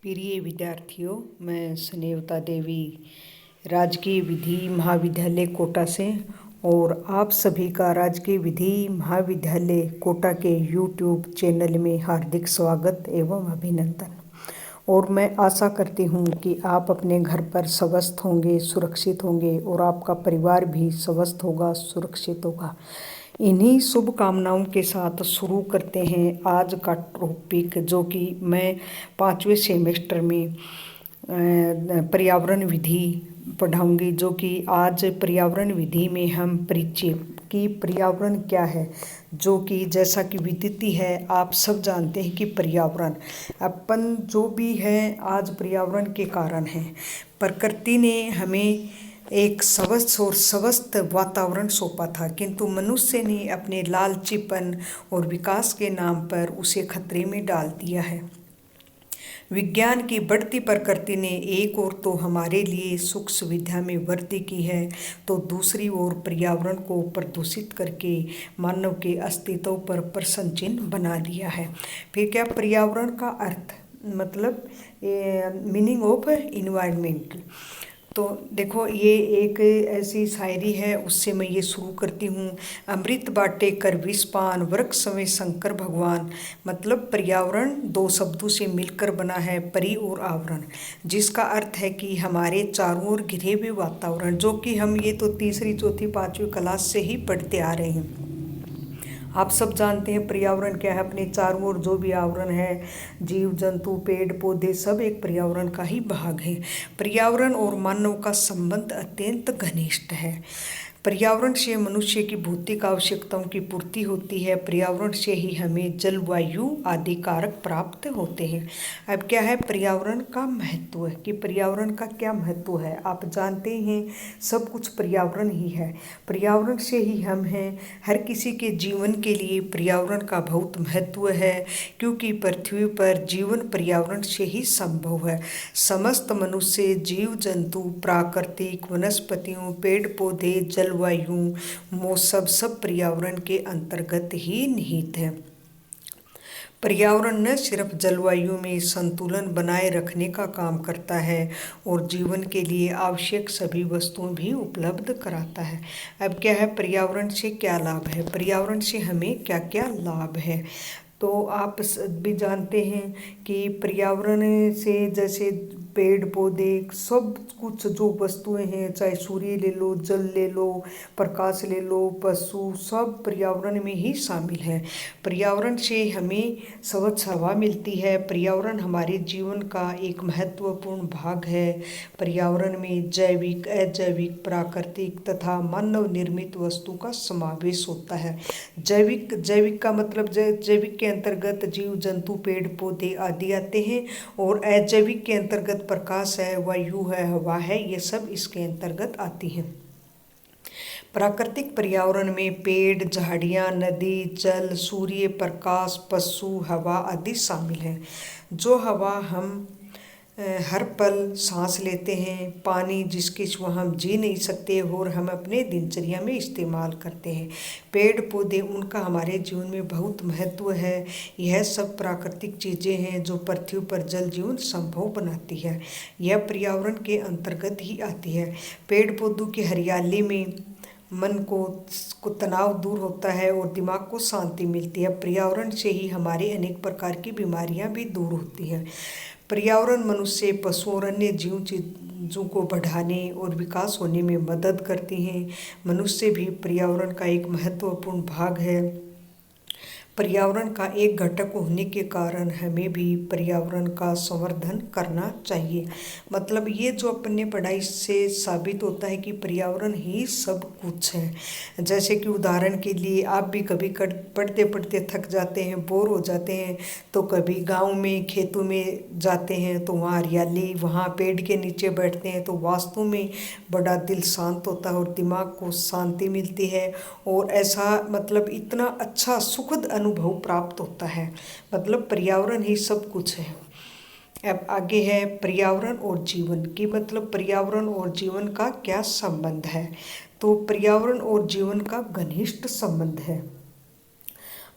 प्रिय विद्यार्थियों, मैं स्नेहता देवी राजकीय विधि महाविद्यालय कोटा से और आप सभी का राजकीय विधि महाविद्यालय कोटा के YouTube चैनल में हार्दिक स्वागत एवं अभिनंदन। और मैं आशा करती हूँ कि आप अपने घर पर स्वस्थ होंगे, सुरक्षित होंगे और आपका परिवार भी स्वस्थ होगा, सुरक्षित होगा। इन्हीं शुभकामनाओं के साथ शुरू करते हैं आज का टॉपिक, जो कि मैं 5वें सेमेस्टर में पर्यावरण विधि पढ़ाऊंगी। जो कि आज पर्यावरण विधि में हम परिचय कि पर्यावरण क्या है, जो कि जैसा कि विदित है, आप सब जानते हैं कि पर्यावरण अपन जो भी है आज पर्यावरण के कारण है। प्रकृति ने हमें एक स्वच्छ और स्वस्थ वातावरण सौंपा था, किंतु मनुष्य ने अपने लालचीपन और विकास के नाम पर उसे खतरे में डाल दिया है। विज्ञान की बढ़ती प्रकृति ने एक ओर तो हमारे लिए सुख सुविधा में वृद्धि की है, तो दूसरी ओर पर्यावरण को प्रदूषित करके मानव के अस्तित्व पर प्रश्न चिन्ह बना दिया है। फिर क्या पर्यावरण का अर्थ, मतलब मीनिंग ऑफ इन्वायरमेंट। तो देखो, ये एक ऐसी शायरी है, उससे मैं ये शुरू करती हूँ। अमृत बाटे कर विष पान, वृक्ष में शंकर भगवान। मतलब पर्यावरण दो शब्दों से मिलकर बना है, परि और आवरण, जिसका अर्थ है कि हमारे चारों ओर घिरे हुए वातावरण, जो कि हम ये तो तीसरी चौथी पाँचवीं क्लास से ही पढ़ते आ रहे हैं। आप सब जानते हैं पर्यावरण क्या है। अपने चारों ओर जो भी आवरण है, जीव जंतु पेड़ पौधे सब एक पर्यावरण का ही भाग है। पर्यावरण और मानव का संबंध अत्यंत घनिष्ठ है। पर्यावरण से मनुष्य की भौतिक आवश्यकताओं की पूर्ति होती है। पर्यावरण से ही हमें जलवायु आदि कारक प्राप्त होते हैं। अब क्या है पर्यावरण का महत्व, कि पर्यावरण का क्या महत्व है। आप जानते हैं सब कुछ पर्यावरण ही है, पर्यावरण से ही हम हैं। हर किसी के जीवन के लिए पर्यावरण का बहुत महत्व है, क्योंकि पृथ्वी पर जीवन पर्यावरण से ही संभव है। समस्त मनुष्य, जीव जंतु, प्राकृतिक वनस्पतियों, पेड़ पौधे, जलवायु, मौसम सब पर्यावरण के अंतर्गत ही निहित है। पर्यावरण न सिर्फ जलवायु में संतुलन बनाए रखने का काम करता है और जीवन के लिए आवश्यक सभी वस्तुएं भी उपलब्ध कराता है। अब क्या है पर्यावरण से क्या लाभ है, पर्यावरण से हमें क्या क्या लाभ है। तो आप भी जानते हैं कि पर्यावरण से जैसे पेड़ पौधे सब कुछ जो वस्तुएं हैं, चाहे सूर्य ले लो, जल ले लो, प्रकाश ले लो, पशु सब पर्यावरण में ही शामिल है। पर्यावरण से हमें स्वच्छ हवा मिलती है। पर्यावरण हमारे जीवन का एक महत्वपूर्ण भाग है। पर्यावरण में जैविक, अजैविक, प्राकृतिक तथा मानव निर्मित वस्तु का समावेश होता है। जैविक का मतलब जैविक के अंतर्गत जीव जंतु पेड़ पौधे आदि आते हैं, और अजैविक के अंतर्गत प्रकाश है, वायु है, हवा है, ये सब इसके अंतर्गत आती हैं। प्राकृतिक पर्यावरण में पेड़, झाड़ियाँ, नदी, जल, सूर्य प्रकाश, पशु, हवा आदि शामिल हैं। जो हवा हम हर पल सांस लेते हैं, पानी जिसके सिवा हम जी नहीं सकते और हम अपने दिनचर्या में इस्तेमाल करते हैं, पेड़ पौधे उनका हमारे जीवन में बहुत महत्व है। यह सब प्राकृतिक चीज़ें हैं जो पृथ्वी पर जल जीवन संभव बनाती है। यह पर्यावरण के अंतर्गत ही आती है। पेड़ पौधों की हरियाली में मन को तनाव दूर होता है और दिमाग को शांति मिलती है। पर्यावरण से ही हमारे अनेक प्रकार की बीमारियां भी दूर होती हैं। पर्यावरण मनुष्य, पशु और अन्य जीव चीज़ों को बढ़ाने और विकास होने में मदद करती हैं। मनुष्य भी पर्यावरण का एक महत्वपूर्ण भाग है। पर्यावरण का एक घटक होने के कारण हमें भी पर्यावरण का संवर्धन करना चाहिए। मतलब ये जो अपने पढ़ाई से साबित होता है कि पर्यावरण ही सब कुछ है। जैसे कि उदाहरण के लिए आप भी कभी पढ़ते पढ़ते थक जाते हैं, बोर हो जाते हैं, तो कभी गांव में खेतों में जाते हैं तो वहाँ हरियाली, वहाँ पेड़ के नीचे बैठते हैं तो वास्तव में बड़ा दिल शांत होता है और दिमाग को शांति मिलती है, और ऐसा मतलब इतना अच्छा सुखद अनुभव प्राप्त होता है। मतलब पर्यावरण ही सब कुछ है। अब आगे है पर्यावरण और जीवन की, मतलब पर्यावरण और जीवन का क्या संबंध है। तो पर्यावरण और जीवन का घनिष्ठ संबंध है।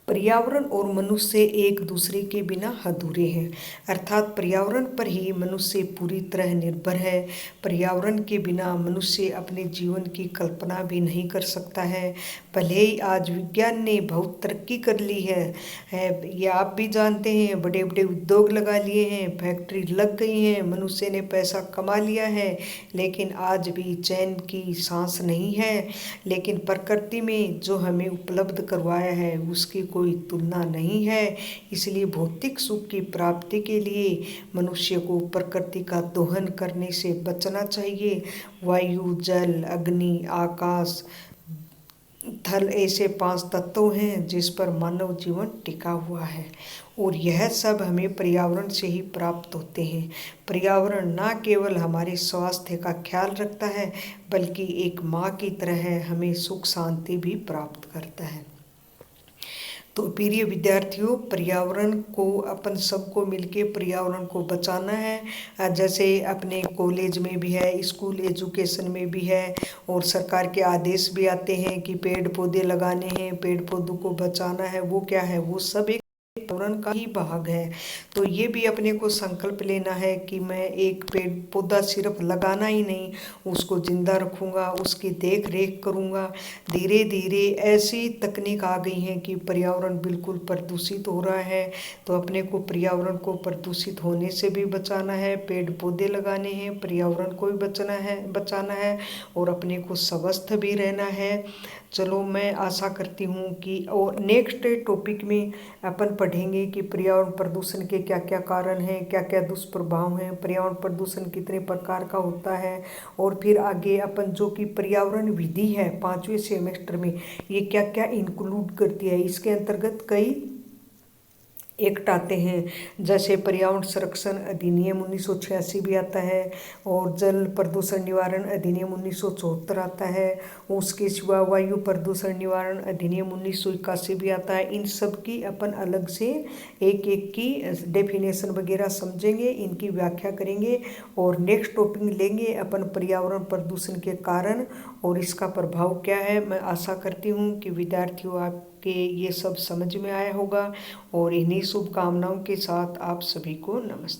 पर्यावरण और मनुष्य एक दूसरे के बिना अधूरे हैं, अर्थात पर्यावरण पर ही मनुष्य पूरी तरह निर्भर है। पर्यावरण के बिना मनुष्य अपने जीवन की कल्पना भी नहीं कर सकता है। भले ही आज विज्ञान ने बहुत तरक्की कर ली है, ये आप भी जानते हैं, बड़े बड़े उद्योग लगा लिए हैं, फैक्ट्री लग गई हैं, मनुष्य ने पैसा कमा लिया है, लेकिन आज भी चैन की सांस नहीं है। लेकिन प्रकृति में जो हमें उपलब्ध करवाया है उसकी कोई तुलना नहीं है। इसलिए भौतिक सुख की प्राप्ति के लिए मनुष्य को प्रकृति का दोहन करने से बचना चाहिए। वायु, जल, अग्नि, आकाश, थल ऐसे 5 तत्व हैं जिस पर मानव जीवन टिका हुआ है, और यह सब हमें पर्यावरण से ही प्राप्त होते हैं। पर्यावरण न केवल हमारे स्वास्थ्य का ख्याल रखता है, बल्कि एक माँ की तरह हमें सुख शांति भी प्राप्त करता है। तो प्रिय विद्यार्थियों, पर्यावरण को अपन सबको मिलके पर्यावरण को बचाना है। जैसे अपने कॉलेज में भी है, स्कूल एजुकेशन में भी है, और सरकार के आदेश भी आते हैं कि पेड़ पौधे लगाने हैं, पेड़ पौधों को बचाना है। वो क्या है, वो सब एक पर्यावरण का ही भाग है। तो ये भी अपने को संकल्प लेना है कि मैं एक पेड़ पौधा सिर्फ लगाना ही नहीं, उसको जिंदा रखूंगा, उसकी देख रेख करूंगा। धीरे धीरे ऐसी तकनीक आ गई है कि पर्यावरण बिल्कुल प्रदूषित हो रहा है, तो अपने को पर्यावरण को प्रदूषित होने से भी बचाना है, पेड़ पौधे लगाने हैं, पर्यावरण को भी बचाना है और अपने को स्वस्थ भी रहना है। चलो, मैं आशा करती हूँ कि और नेक्स्ट टॉपिक में अपन पढ़ेंगे कि पर्यावरण प्रदूषण के क्या क्या कारण हैं, क्या क्या दुष्प्रभाव हैं, पर्यावरण प्रदूषण कितने प्रकार का होता है, और फिर आगे अपन जो कि पर्यावरण विधि है 5वें सेमेस्टर में ये क्या क्या इंक्लूड करती है। इसके अंतर्गत कई एक्ट आते हैं, जैसे पर्यावरण संरक्षण अधिनियम 1986 भी आता है, और जल प्रदूषण निवारण अधिनियम 1974 आता है। उसके सिवा वायु प्रदूषण निवारण अधिनियम 1981 भी आता है। इन सब की अपन अलग से एक एक की डेफिनेशन वगैरह समझेंगे, इनकी व्याख्या करेंगे, और नेक्स्ट टॉपिक लेंगे अपन पर्यावरण प्रदूषण के कारण और इसका प्रभाव क्या है। मैं आशा करती हूँ कि विद्यार्थियों आपके ये सब समझ में आया होगा, और इन्हीं शुभकामनाओं के साथ आप सभी को नमस्ते।